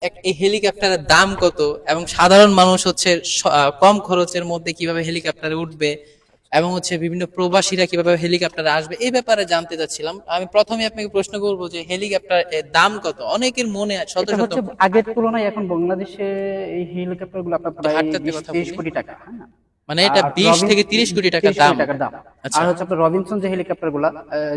এই হেলিকপ্টারের দাম কত এবং সাধারণ মানুষ হচ্ছে কম খরচের মধ্যে কিভাবে হেলিকপ্টারে উঠবে এবং হচ্ছে বিভিন্ন প্রবাসীরা কিভাবে হেলিকপ্টারে আসবে এই ব্যাপারে জানতে চাচ্ছিলাম। আমি প্রথমে আপনাকে প্রশ্ন করবো যে হেলিকপ্টার দাম কত? অনেকের মনে শত এটা শত। হচ্ছে আগের তুলনায় এখন বাংলাদেশে এই হেলিকপ্টার গুলো আপনার একটু প্রায় হাঁটতে হাঁটতে বিশ কথা তেইশ বলি। কোটি টাকা, হ্যাঁ। মানে এটা আর 20 থেকে 30 কোটি টাকা 30 কোটি দাম। টাকার দাম। আর আচ্ছা, হচ্ছে আপনার রবিনসন যে হেলিকপ্টার গুলা,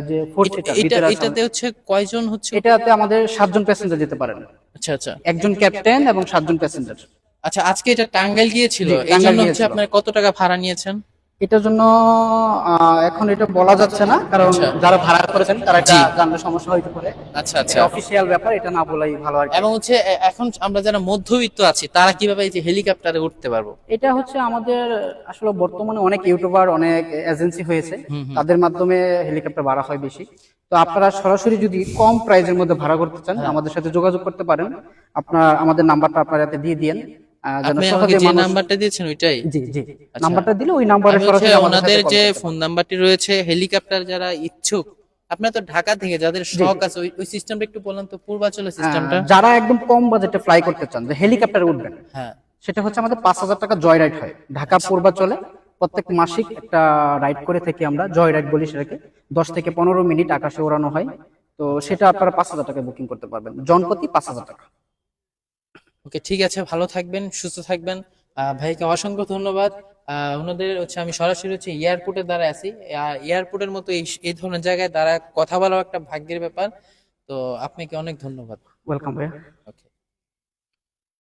যে ফোর সিটার এটা ভিতরে আছে, এটাতে হচ্ছে কয়জন হচ্ছে উঠতে এটাতে পারে? আমাদের 7 জন প্যাসেঞ্জার যেতে পারেন, আচ্ছা, আচ্ছা। একজন ক্যাপ্টেন এবং 7 জন প্যাসেঞ্জার। আচ্ছা, আজকে এটা টাঙ্গাইল গিয়েছিল, জি, এই টাঙ্গাইল জন্য হচ্ছে গিয়েছিল। আপনার কত টাকা ভাড়া নিয়েছেন? এটার জন্য এখন এটা বলা যাচ্ছে না, কারণ আচ্ছা। যারা ভাড়া করেছেন তারা এটা জি। জানলে সমস্যা হইতে পারে। আচ্ছা, এটা আচ্ছা। অফিসিয়াল ব্যাপার, এটা না বলাই ভালো আর কি। এবং হচ্ছে এখন আমরা যারা মধ্যবিত্ত আছি তারা কিভাবে এই যে হেলিকপ্টারে উঠতে পারবো? এটা হচ্ছে আমাদের আসলে বর্তমানে অনেক ইউটিউবার, অনেক এজেন্সি হয়েছে, তাদের মাধ্যমে হেলিকপ্টার ভাড়া হয় বেশি। তো আপনারা সরাসরি যদি কম প্রাইজের মধ্যে ভাড়া করতে চান, হ্যাঁ। আমাদের সাথে যোগাযোগ করতে পারেন। আপনার আমাদের নাম্বারটা আপনার হাতে দিয়ে দিয়েন, যেন আপনি আমাকে সহজে যে মানুষ। নাম্বারটা দিয়েছেন ওইটাই? জি জি, আচ্ছা। নাম্বারটা দিলে ওই নাম্বারে আমি হচ্ছে সরাসরি আমাদের ওনাদের সাথে কল যে করতে ফোন পারেন। নাম্বারটি রয়েছে, হেলিকপ্টার যারা ইচ্ছুক, আপনার তো ঢাকা থেকে যাদের জি, শখ আছে ওই সিস্টেমটা একটু বললাম তো, পূর্বাচলের সিস্টেমটা। যারা একদম কম বাজেটে ফ্লাই করতে চান, যে হেলিকপ্টারে উঠবেন, হ্যাঁ। সেটা হচ্ছে আমাদের 5,000 টাকা জয় রাইড হয় ঢাকা পূর্বাচলে। প্রত্যেক মাসিক একটা রাইড করে থাকি আমরা, জয় রাইড বলি সেটাকে। 10 থেকে 15 মিনিট আকাশে ওড়ানো হয়। তো সেটা আপনারা 5,000 টাকা বুকিং করতে পারবেন, জনপ্রতি 5,000 টাকা। ওকে, ঠিক আছে, ভালো থাকবেন, সুস্থ থাকবেন। ভাইকে অসংখ্য ধন্যবাদ। ওনাদের হচ্ছে আমি সরাসরি হচ্ছে এয়ারপোর্টের দ্বারা আছি। এয়ারপোর্টের মতো এই ধরনের জায়গায় দ্বারা কথা বলাও একটা ভাগ্যের ব্যাপার। তো আপনাকে অনেক ধন্যবাদ। ওয়েলকাম ভাইয়া। ওকে।